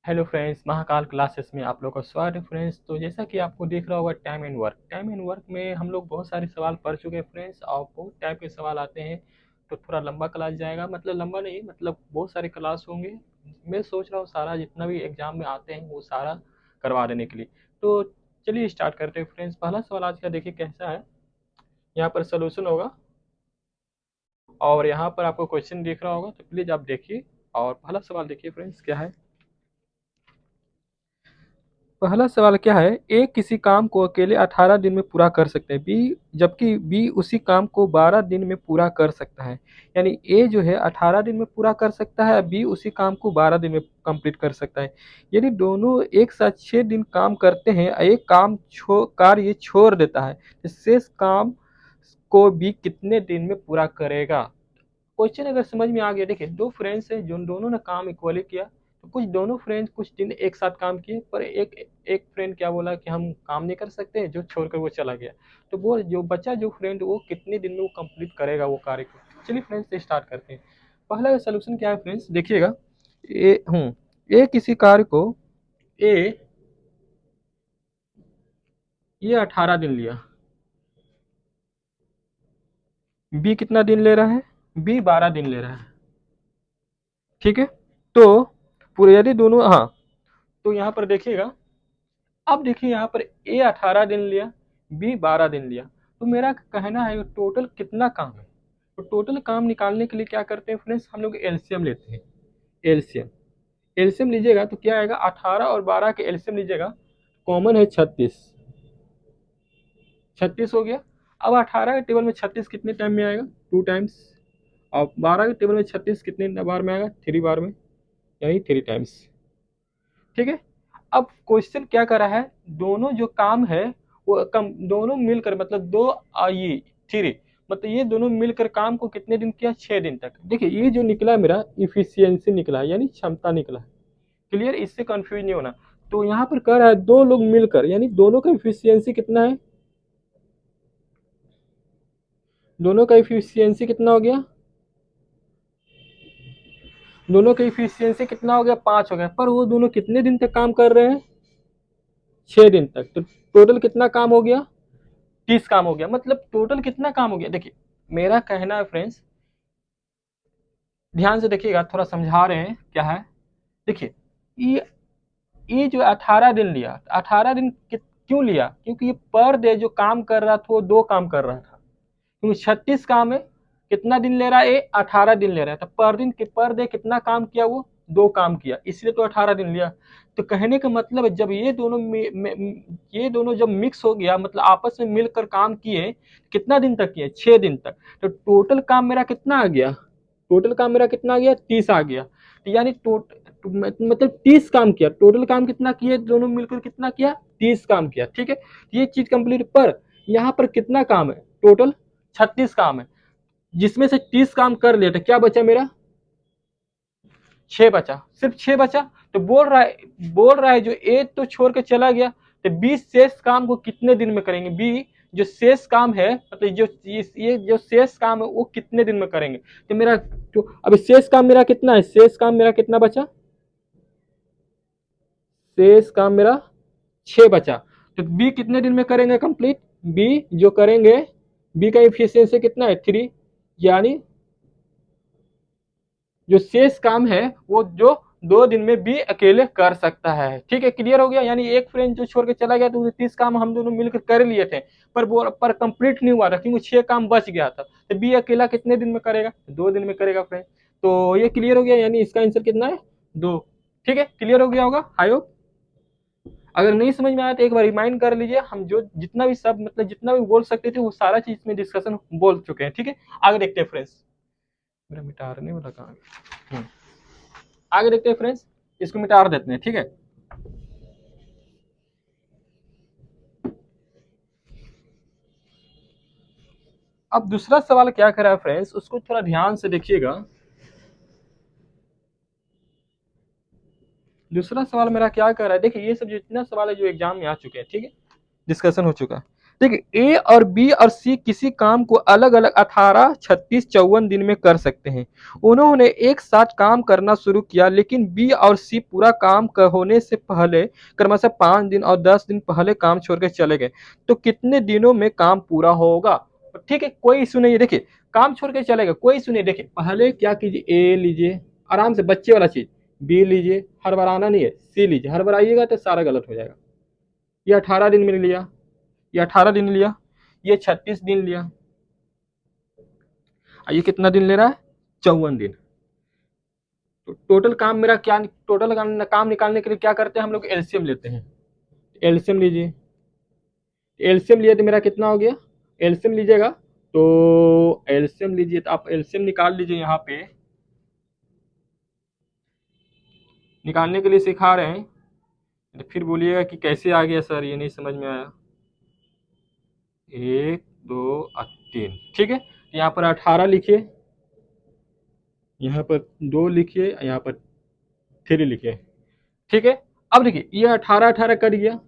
Hello friends, Mahakal classes में आप लोग का स्वागत है फ्रेंड्स। तो जैसा कि आपको दिख रहा होगा टाइम एंड वर्क में हम लोग बहुत सारे सवाल पढ़ चुके हैं फ्रेंड्स, और बहुत टाइप के सवाल आते हैं। तो थोड़ा लंबा क्लास जाएगा, मतलब लंबा नहीं, मतलब बहुत सारे क्लास होंगे। मैं सोच रहा हूँ सारा जितना भी एग्जाम में आते हैं वो सारा करवा देने के लिए। तो चलिए स्टार्ट करते हैं फ्रेंड्स। पहला सवाल आज का देखिए कैसा है। यहाँ पर सोल्यूशन होगा और यहाँ पर आपको क्वेश्चन दिख रहा होगा, तो प्लीज़ आप देखिए। और पहला सवाल देखिए फ्रेंड्स क्या है। पहला सवाल क्या है। ए किसी काम को अकेले 18 दिन में पूरा कर सकते हैं, बी जबकि बी उसी काम को 12 दिन में पूरा कर सकता है। यानी ए जो है 18 दिन में पूरा कर सकता है, बी उसी काम को 12 दिन में कंप्लीट कर सकता है। यदि दोनों एक साथ 6 दिन काम करते हैं, एक कार्य छोड़ देता है, तो शेष काम को बी कितने दिन में पूरा करेगा। क्वेश्चन अगर समझ में आ गया। देखिए दो फ्रेंड्स हैं जो दोनों ने काम इक्वली किया, तो कुछ दोनों फ्रेंड्स कुछ दिन एक साथ काम किए, पर एक एक फ्रेंड क्या बोला कि हम काम नहीं कर सकते, जो छोड़कर वो चला गया। तो वो जो बचा जो फ्रेंड वो कितने दिन में वो कंप्लीट करेगा वो कार्य को। चलिए फ्रेंड्स से स्टार्ट करते हैं। पहला सोल्यूशन क्या है फ्रेंड्स, देखिएगा। ए किसी कार्य को ए ये 18 दिन लिया, बी कितना दिन ले रहा है, बी 12 दिन ले रहा है। ठीक है। तो पूरे यदि दोनों, हाँ, तो यहाँ पर देखिएगा। अब देखिए यहाँ पर ए 18 दिन लिया, बी 12 दिन लिया। तो मेरा कहना है टोटल कितना काम है। तो टोटल काम निकालने के लिए क्या करते हैं फ्रेंड्स, हम लोग एलसीएम लेते हैं। एलसीएम एलसीएम लीजिएगा तो क्या आएगा, 18 और 12 के एलसीएम लीजिएगा, कॉमन है 36। 36 हो गया। अब 18 के टेबल में 36 कितने टाइम में आएगा, 2 टाइम्स। और 12 के टेबल में 36 कितने बार में आएगा, 3 बार में, यानी 3 टाइम्स। ठीक है। अब क्वेश्चन क्या कर रहा है, दोनों जो काम है वो कम दोनों मिलकर, मतलब दो ये 3, मतलब ये दोनों मिलकर काम को कितने दिन किया, 6 दिन तक। देखिए ये जो निकला मेरा इफिशियंसी निकला है, यानी क्षमता निकला है। क्लियर, इससे कंफ्यूज नहीं होना। तो यहाँ पर कह रहा है दो लोग मिलकर, यानी दोनों का इफिशियंसी कितना है, दोनों का इफिशियंसी कितना हो गया, दोनों का इफिशियंसी कितना हो गया, 5 हो गया। पर वो दोनों कितने दिन तक काम कर रहे हैं, 6 दिन तक। तो टोटल कितना काम हो गया, 30 काम हो गया। मतलब टोटल कितना काम हो गया। देखिए मेरा कहना है फ्रेंड्स, ध्यान से देखिएगा, थोड़ा समझा रहे हैं क्या है। देखिए ये ये जो 18 दिन लिया, 18 दिन क्यों लिया, क्योंकि ये पर डे जो काम कर रहा था वो 2 काम कर रहा था। क्योंकि 36 काम है, कितना दिन ले रहा है, 18 दिन ले रहा था। पर दिन पर डे कितना काम किया, वो 2 काम किया, इसलिए तो 18 दिन लिया। तो कहने का मतलब है जब ये दोनों जब मिक्स हो गया, मतलब आपस में मिलकर काम किए, कितना दिन तक किए, 6 दिन तक। तो टोटल काम मेरा कितना आ गया, टोटल काम मेरा कितना आ गया, 30 आ गया। तो यानी मतलब 30 काम किया। टोटल काम कितना किए दोनों मिलकर, कितना किया, 30 काम किया। ठीक है, ये चीज कंप्लीट। पर यहाँ पर कितना काम है, टोटल 36 काम है, जिसमें से 30 काम कर लिया, तो क्या बचा मेरा, 6 बचा, सिर्फ 6 बचा। तो बोल रहा है जो ए तो छोड़ के चला गया, तो बी शेष काम को कितने दिन में करेंगे, बी जो शेष काम है, मतलब जो ये जो शेष काम है वो कितने दिन में करेंगे। तो मेरा तो अभी शेष काम मेरा कितना है, शेष काम मेरा कितना बचा, शेष काम मेरा 6 बचा। तो बी कितने दिन में करेंगे कंप्लीट, बी जो करेंगे, बी का एफिशिएंसी कितना है, 3। यानी जो शेष काम है वो जो 2 दिन में भी अकेले कर सकता है। ठीक है, क्लियर हो गया। यानी एक फ्रेंड जो छोड़ के चला गया तो 30 काम हम दोनों मिलकर कर लिए थे, पर वो पर कंप्लीट नहीं हुआ था, क्योंकि 6 काम बच गया था। तो बी अकेला कितने दिन में करेगा, 2 दिन में करेगा फ्रेंड। तो ये क्लियर हो गया, यानी इसका आंसर कितना है, 2। ठीक है, क्लियर हो गया होगा आई होप। अगर नहीं समझ में आया तो एक बार रिमाइंड कर लीजिए। हम जो जितना भी सब मतलब जितना भी बोल सकते थे वो सारा चीज में डिस्कशन बोल चुके हैं। ठीक है, आगे देखते हैं फ्रेंड्स। मेरा मिटारने वाला कहाँ है? आगे देखते हैं फ्रेंड्स, इसको मिटा देते हैं। ठीक है, अब दूसरा सवाल क्या कर रहा है फ्रेंड्स, उसको थोड़ा ध्यान से देखिएगा। दूसरा सवाल मेरा क्या कर रहा है, देखिए ये सब जितना सवाल है जो एग्जाम में आ चुके हैं, ठीक है, डिस्कशन हो चुका है। देखिए ए और बी और सी किसी काम को अलग अलग 18, 36, 54 दिन में कर सकते हैं। उन्होंने एक साथ काम करना शुरू किया, लेकिन बी और सी पूरा काम होने से पहले क्रमशः 5 दिन और 10 दिन पहले काम छोड़ के चले गए, तो कितने दिनों में काम पूरा होगा? ठीक है, कोई इशू नहीं है। देखिए काम छोड़ के चले गए, कोई इशू नहीं। देखिए पहले क्या कीजिए, ए लीजिए आराम से बच्चे वाला चीज, बी लीजिए, हड़बड़ाना नहीं है, सी लीजिए, हड़बड़ाइएगा तो सारा गलत हो जाएगा। ये 18 दिन में लिया, ये 18 दिन लिया, ये 36 दिन लिया, ये कितना दिन ले रहा है? 54 दिन। तो टोटल काम मेरा क्या, टोटल काम निकालने के लिए क्या करते हैं हम लोग? एलसीएम लेते हैं। एलसीएम लीजिए, एलसीएम लिए तो मेरा कितना हो गया? एलसीएम लीजिएगा तो एलसीएम लीजिए तो आप एलसीएम निकाल लीजिए। यहाँ पे निकालने के लिए सिखा रहे हैं, तो फिर बोलिएगा कि कैसे आ गया सर, ये नहीं समझ में आया। 1, 2 और 3, ठीक है। यहाँ पर 18 लिखिए, यहाँ पर 2 लिखिए, यहाँ पर 3 लिखिए, ठीक है। अब देखिए ये 18 कर गया,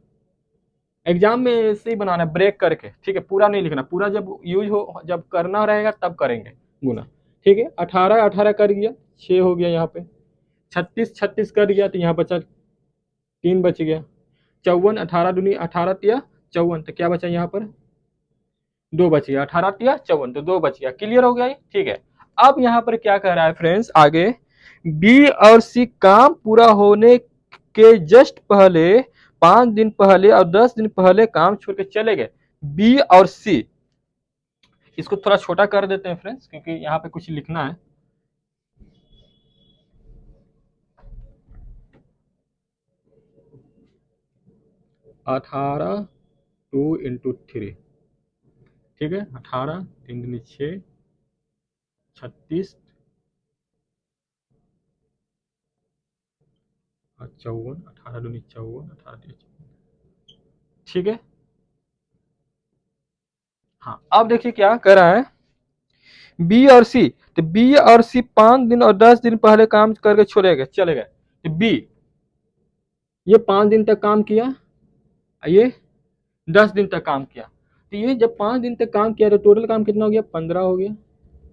एग्जाम में ऐसे ही बनाना है ब्रेक करके, ठीक है, पूरा नहीं लिखना, पूरा जब यूज हो, जब करना रहेगा तब करेंगे गुना, ठीक है। 18 कर गया, 6 हो गया यहाँ पे, 36 कर गया तो यहाँ बचा 3 बच गया, 54, 18 दूनी 18 तिया 54, तो क्या बचा यहाँ पर? 2 बच गया, 18 तिया 54, तो 2 बच गया। क्लियर हो गया ये, ठीक है। अब यहाँ पर क्या कह रहा है फ्रेंड्स आगे, बी और सी काम पूरा होने के जस्ट पहले 5 दिन पहले और 10 दिन पहले काम छोड़ के चले गए। बी और सी, इसको थोड़ा छोटा कर देते हैं फ्रेंड्स, क्योंकि यहाँ पे कुछ लिखना है। अठारह 2 × 3, ठीक है। 18, 3 दूनी 6, 36 और 54, 18 दूनी 54, 18 तिया 54, ठीक है। हाँ अब देखिए क्या कर रहा है, बी और सी, तो बी और सी 5 दिन और 10 दिन पहले काम करके चले गए। तो बी ये 5 दिन तक काम किया, ये 10 दिन तक काम किया, तो ये जब 5 दिन तक काम किया तो टोटल काम कितना हो गया? 15 हो गया।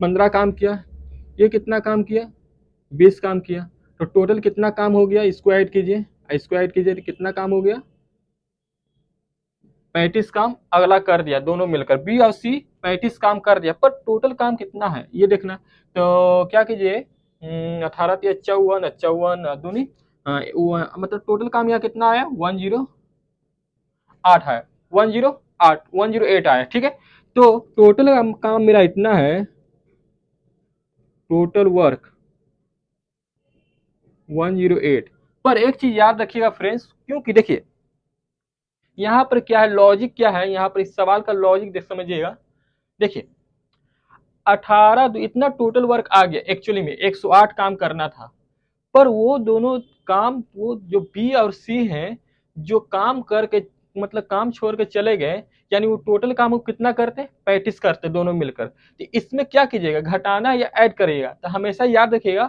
15 काम किया, ये कितना काम किया? 20 काम किया, तो टोटल कितना काम हो गया? इसको ऐड कीजिए, इसको ऐड कीजिए तो कितना काम हो गया? 35 काम अगला कर दिया, दोनों मिलकर बी और सी 35 काम कर दिया, पर टोटल काम कितना है ये देखना। तो क्या कीजिए, 18 तिया 54, 54 दूनी मतलब टोटल काम यहाँ कितना आया? 108 है, 108, 108 आया, ठीक है। तो टोटल काम मेरा इतना है, टोटल वर्क 108। पर एक चीज याद रखिएगा फ्रेंड्स, क्योंकि देखिए यहाँ पर क्या है, लॉजिक क्या है यहाँ पर, इस सवाल का लॉजिक देख समझिएगा। देखिए 18 इतना टोटल वर्क आ गया, एक्चुअली में 108 काम करना था, पर वो दोनों काम, वो जो बी और सी हैं जो काम करके मतलब काम छोड़ के चले गए, यानी वो टोटल काम वो कितना करते? 35 करते दोनों मिलकर। तो इसमें क्या कीजिएगा, घटाना या ऐड करिएगा, तो हमेशा याद रखिएगा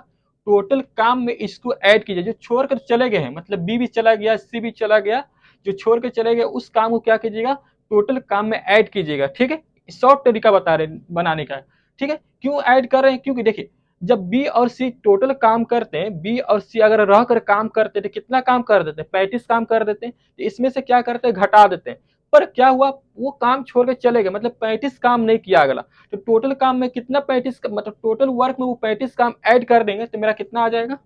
टोटल काम में इसको ऐड कीजिए। जो छोड़ कर चले गए हैं, मतलब बी भी चला गया, सी भी चला गया, जो छोड़ के चले गए उस काम को क्या कीजिएगा, टोटल काम में ऐड कीजिएगा, ठीक है। शॉर्ट तरीका बता रहे बनाने का, ठीक है। क्यों ऐड कर रहे हैं? क्योंकि देखिए जब बी और सी टोटल काम करते हैं, बी और सी अगर रह कर काम करते थे कितना काम कर देते हैं? 35 काम कर देते हैं, तो इसमें से क्या करते हैं? घटा देते हैं। पर क्या हुआ, वो काम छोड़ के चले गए, मतलब 35 काम नहीं किया अगला, तो टोटल काम में कितना 35 मतलब टोटल वर्क में वो 35 काम ऐड कर देंगे, तो मेरा कितना आ जाएगा?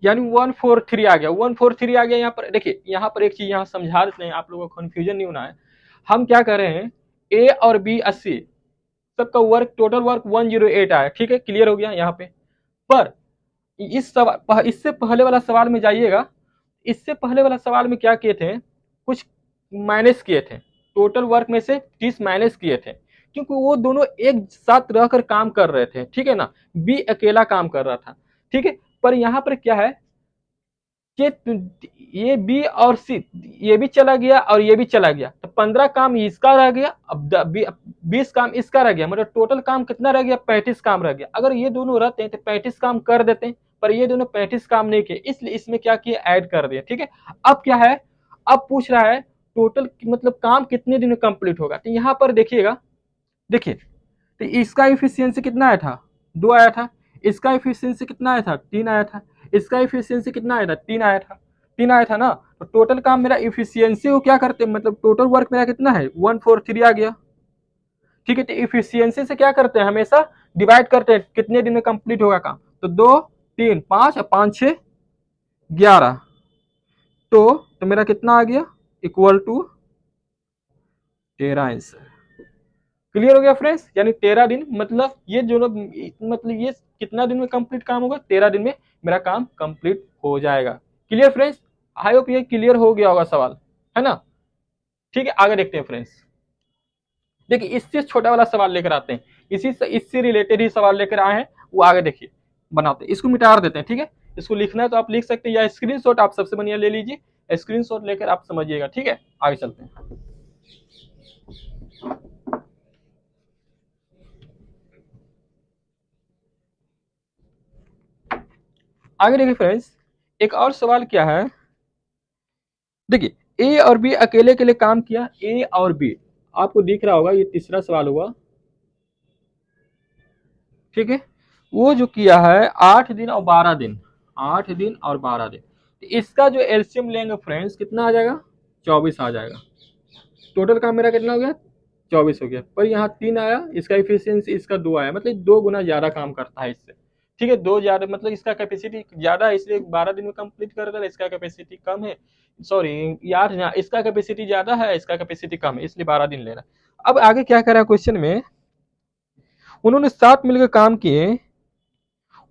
यानी 143 आ गया, 143 आ गया। यहाँ पर देखिए, यहाँ पर एक चीज यहाँ समझा देते हैं, आप लोगों को कंफ्यूजन नहीं होना है। हम क्या कर रहे हैं, ए और बी 80, सबका वर्क टोटल वर्क 108 आया, ठीक है, क्लियर हो गया यहाँ पे। पर इस सवाल, इससे पहले वाला सवाल में जाइएगा, इससे पहले वाला सवाल में क्या किए थे, कुछ माइनस किए थे, टोटल वर्क में से 30 माइनस किए थे, क्योंकि वो दोनों एक साथ रहकर काम कर रहे थे, ठीक है ना। बी अकेला काम कर रहा था, ठीक है। पर यहाँ पर क्या है कि ये बी और सी, ये भी चला गया और ये भी चला गया, तो 15 काम इसका रह गया, अब 20 काम इसका रह गया, मतलब टोटल काम कितना रह गया? 35 काम रह गया। अगर ये दोनों रहते हैं तो 35 काम कर देते हैं, पर ये दोनों 35 काम नहीं किए, इसलिए इसमें क्या किए, ऐड कर दिया। ठीक है, अब क्या है, अब पूछ रहा है टोटल मतलब काम कितने दिन में कंप्लीट होगा। तो यहाँ पर देखिएगा, देखिए तो इसका इफिशियंसी कितना आया था, 2 आया था। इसका इफिशियंसी कितना आया था, 3 आया था। इसका इफिशियंसी कितना आया था, 3 आया था। 3 आया था ना, तो टोटल काम मेरा इफिशियंसी को क्या करते हैं, मतलब टोटल वर्क मेरा कितना है, 143 आ गया। ठीक है, तो इफिशियंसी से क्या करते हैं, हमेशा डिवाइड करते हैं कितने दिन में कंप्लीट होगा काम। तो 2 3 5 और 5 6 11, तो मेरा कितना आ गया, इक्वल टू 13 आंसर। क्लियर हो गया फ्रेंड्स, यानी 13 दिन, मतलब ये जो मतलब ये कितना दिन में कंप्लीट काम होगा, 13 दिन में मेरा काम कंप्लीट हो जाएगा। क्लियर फ्रेंड्स, आई होप ये क्लियर हो गया होगा सवाल, है ना। ठीक है, आगे देखते हैं फ्रेंड्स। देखिए इससे छोटा वाला सवाल लेकर आते हैं, इसी से इससे रिलेटेड ही सवाल लेकर आए हैं, वो आगे देखिए बनाते हैं। इसको मिटा देते हैं, ठीक है, इसको लिखना है तो आप लिख सकते हैं, या स्क्रीनशॉट आप सबसे बढ़िया ले लीजिए, स्क्रीनशॉट लेकर आप समझिएगा। ठीक है, आगे चलते हैं। आगे देखिए फ्रेंड्स, एक और सवाल क्या है, देखिए ए और बी अकेले के लिए काम किया, ए और बी, आपको दिख रहा होगा, ये तीसरा सवाल हुआ। ठीक है, वो जो किया है 8 दिन और 12 दिन, 8 दिन और 12 दिन, तो इसका जो एलसीएम लेंगे फ्रेंड्स कितना आ जाएगा, 24 आ जाएगा। टोटल काम मेरा कितना हो गया, 24 हो गया। पर यहाँ 3 आया, इसका इफिशियंसी इसका 2 आया, मतलब 2 गुना ज्यादा काम करता है इससे। ठीक है, 2 ज्यादा, मतलब इसका कैपेसिटी ज्यादा है, इसलिए 12 दिन में कंप्लीट कर दे, इसका कैपेसिटी कम है, सॉरी यार, इसका कैपेसिटी ज्यादा है, इसका कैपेसिटी कम है, इसलिए 12 दिन लेना। अब आगे क्या करा क्वेश्चन में, उन्होंने साथ मिलकर काम किए,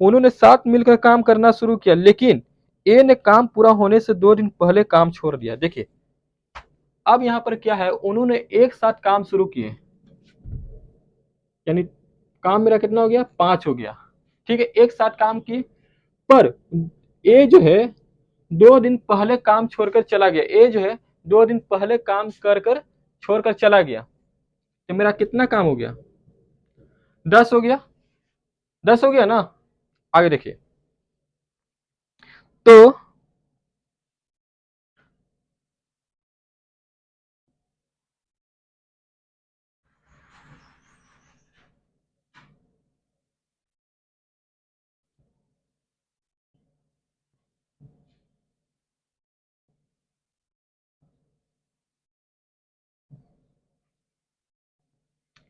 उन्होंने साथ मिलकर काम करना शुरू किया, लेकिन ए ने काम पूरा होने से 2 दिन पहले काम छोड़ दिया। देखिए अब यहाँ पर क्या है, उन्होंने एक साथ काम शुरू किए, यानी काम मेरा कितना हो गया, 5 हो गया। ठीक है, एक साथ काम किए, पर ए जो है 2 दिन पहले काम छोड़कर चला गया, ए जो है 2 दिन पहले काम कर कर छोड़कर चला गया, तो मेरा कितना काम हो गया, 10 हो गया, 10 हो गया ना। आगे देखिए, तो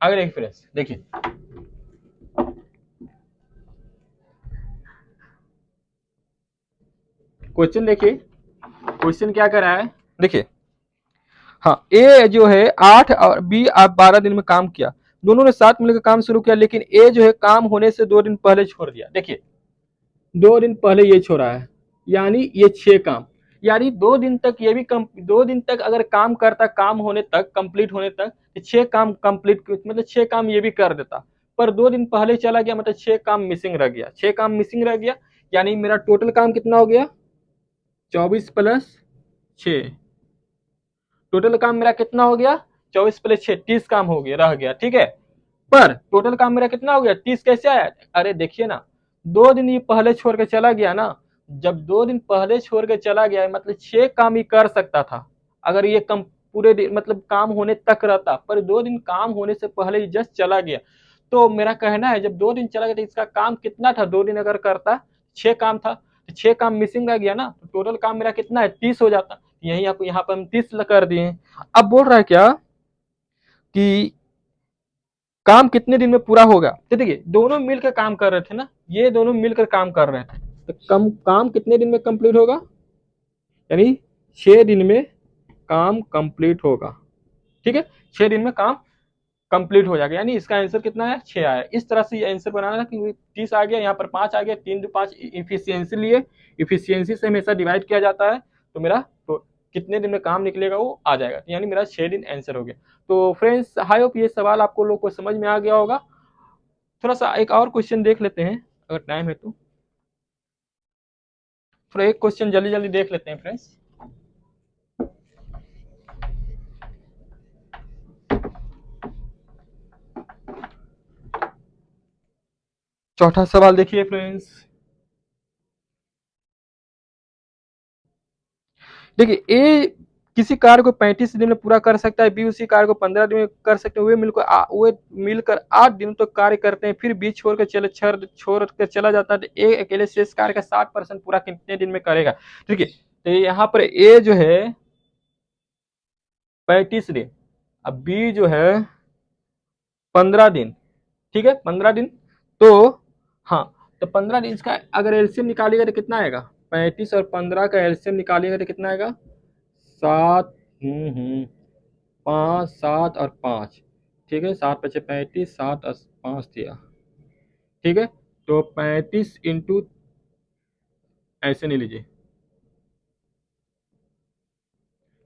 आगे देखिए फ्रेंड्स, देखिए क्वेश्चन देखिए, क्वेश्चन क्या कर रहा है, देखिए हाँ, ए जो है 8 और बी आप 12 दिन में काम किया, दोनों ने साथ मिलकर काम शुरू किया, लेकिन ए जो है काम होने से 2 दिन पहले छोड़ दिया। देखिए 2 दिन पहले ये छोड़ा है, यानी ये 6 काम, यानी 2 दिन तक ये भी 2 दिन तक अगर काम करता, काम होने तक, कंप्लीट होने तक, तो 6 काम कंप्लीट, मतलब 6 काम ये भी कर देता। पर 2 दिन पहले चला गया, मतलब 6 काम मिसिंग रह गया, 6 काम मिसिंग रह गया, यानी मेरा टोटल काम कितना हो गया, 24 + 6, टोटल काम मेरा कितना हो गया, 24 + 6, 30 काम हो गया, रह गया। ठीक है, पर टोटल काम मेरा कितना हो गया, 30 कैसे आया, अरे देखिए ना, 2 दिन ये पहले छोड़ के चला गया ना, जब 2 दिन पहले छोड़ के चला गया, मतलब 6 काम ही कर सकता था अगर ये कम पूरे मतलब काम होने तक रहता, पर 2 दिन काम होने से पहले ही जस्ट चला गया। तो मेरा कहना है, जब 2 दिन चला गया तो इसका काम कितना था, 2 दिन अगर करता 6 काम था, तो 6 काम मिसिंग रह गया ना, तो टोटल काम मेरा कितना है, 30 हो जाता। यही आपको यहाँ पर हम 30 कर दिए। अब बोल रहा है क्या कि काम कितने दिन में पूरा होगा, तो देखिए दोनों मिलकर काम कर रहे थे ना, ये दोनों मिलकर काम कर रहे थे, तो काम कितने दिन में कंप्लीट होगा, यानी 6 दिन में काम कंप्लीट होगा। ठीक है, 6 दिन में काम कंप्लीट हो जाएगा, यानी इसका आंसर कितना है, 6 आया। इस तरह से ये आंसर बनाना था कि 30 आ गया, यहाँ पर 5 आ गया, 3 2 5 इफिशियंसी लिए, इफिशियंसी से हमेशा डिवाइड किया जाता है, तो मेरा तो कितने दिन में काम निकलेगा वो आ जाएगा, यानी मेरा 6 दिन आंसर हो गया। तो फ्रेंड्स आई होप ये सवाल आपको लोग को समझ में आ गया होगा। थोड़ा सा एक और क्वेश्चन देख लेते हैं अगर टाइम है तो, थोड़ा एक क्वेश्चन जल्दी जल्दी देख लेते हैं फ्रेंड्स। चौथा सवाल देखिए फ्रेंड्स, देखिए ए किसी कार्य को 35 दिन में पूरा कर सकता है, बी उसी कार्य को 15 दिन में कर सकते हैं। वे मिलकर 8 दिनों तक कार्य करते हैं, फिर बी छोड़ कर चला जाता है, तो ए अकेले शेष कार्य का 60% पूरा कितने दिन में करेगा? ठीक है, तो यहाँ पर ए जो है 35 दिन, अब बी जो है 15 दिन, ठीक है 15 दिन। तो हाँ, तो 15 दिन का अगर एलसीएम निकालिएगा तो कितना आएगा? 35 और 15 का एलसीएम निकालिएगा तो कितना आएगा? 7, 5, 7 और 5, ठीक है 7 पचे 35, 7 और 5 दिया, ठीक है। तो 35 इंटू, ऐसे नहीं लीजिए,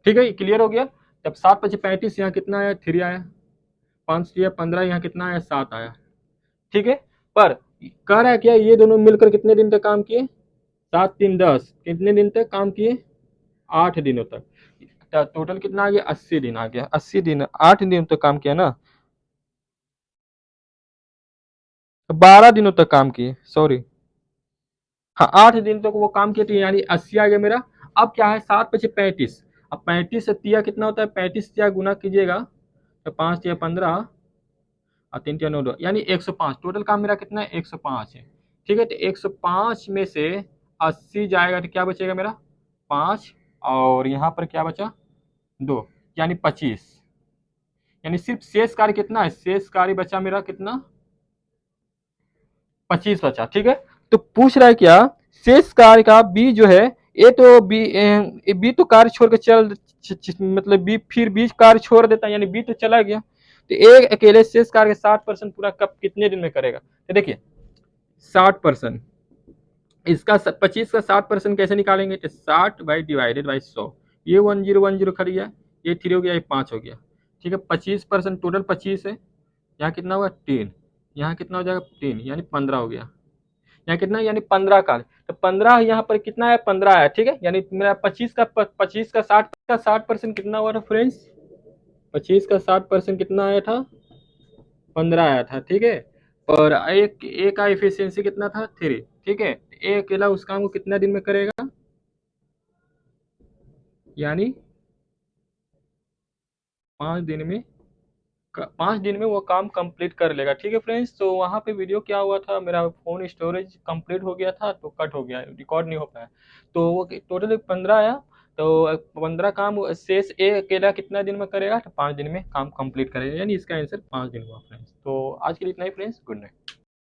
ठीक है, क्लियर हो गया। तब 7 पचे 35, यहाँ कितना आया? 3 आया, 5 दिया 15, यहाँ कितना आया? 7 आया, ठीक है। पर कह रहा है क्या, ये दोनों मिलकर कितने दिन तक काम किए? 7 3 10, कितने दिन तक काम किए? 8 दिनों तक। टोटल कितना आ गया? 80 दिन आ गया, 80 दिन 8 दिनों तक काम किया ना, 12 दिनों तक काम किए, सॉरी, हाँ 8 दिन तक वो काम किए थे, यानी 80 आ गया मेरा। अब क्या है? 7 पचे 35, अब 35 से तिया कितना होता है? 35 तिया गुना कीजिएगा तो 5 तिया 15 और 3 तिया 9, यानी 105। टोटल काम मेरा कितना है? 105 है, ठीक है। तो 105 में से 80 जाएगा तो क्या बचेगा मेरा? 5, और यहाँ पर क्या बचा? 2, यानी 25, यानी सिर्फ शेष कार्य कितना है? शेष कार्य बचा मेरा कितना? 25 बचा, ठीक है। तो पूछ रहा है क्या, शेष कार्य का बी जो है, ए तो बी तो कार्य छोड़ के मतलब बी फिर बी कार्य छोड़ देता है, यानी बी तो चला गया, तो ए अकेले शेष कार्य 60% पूरा कब कितने दिन में करेगा? तो देखिए 60%, इसका 25 का 60% कैसे निकालेंगे? तो 60 बाई डिवाइडेड बाई 100, ये 1010 खड़ी गया, ये 3 हो गया, ये 5 हो गया, ठीक है। 25%, टोटल 25 है, यहाँ कितना होगा? 3, यहाँ कितना हो जाएगा? 3, यानी 15 हो गया, यहाँ कितना? यानी 15 का, तो 15 यहाँ पर कितना है? 15 आया, ठीक है। यानी मेरा 25 का 60% कितना हुआ था फ्रेंड्स? 25 का 60% कितना आया था? 15 आया था, ठीक है। और एक का एफिशिएंसी कितना था? 3, ठीक है। ए अकेला उस काम को कितना दिन में करेगा? यानी 5 दिन में, 5 दिन में वो काम कंप्लीट कर लेगा, ठीक है फ्रेंड्स। तो वहाँ पे वीडियो क्या हुआ था, मेरा फ़ोन स्टोरेज कंप्लीट हो गया था तो कट हो गया, रिकॉर्ड नहीं हो पाया। तो वो टोटल 15 आया, तो 15 काम शेष ए अकेला कितना दिन में करेगा? तो 5 दिन में काम कंप्लीट करेगा, यानी इसका आंसर 5 दिन हुआ फ्रेंड्स। तो आज के लिए इतना ही फ्रेंड्स, गुड नाइट।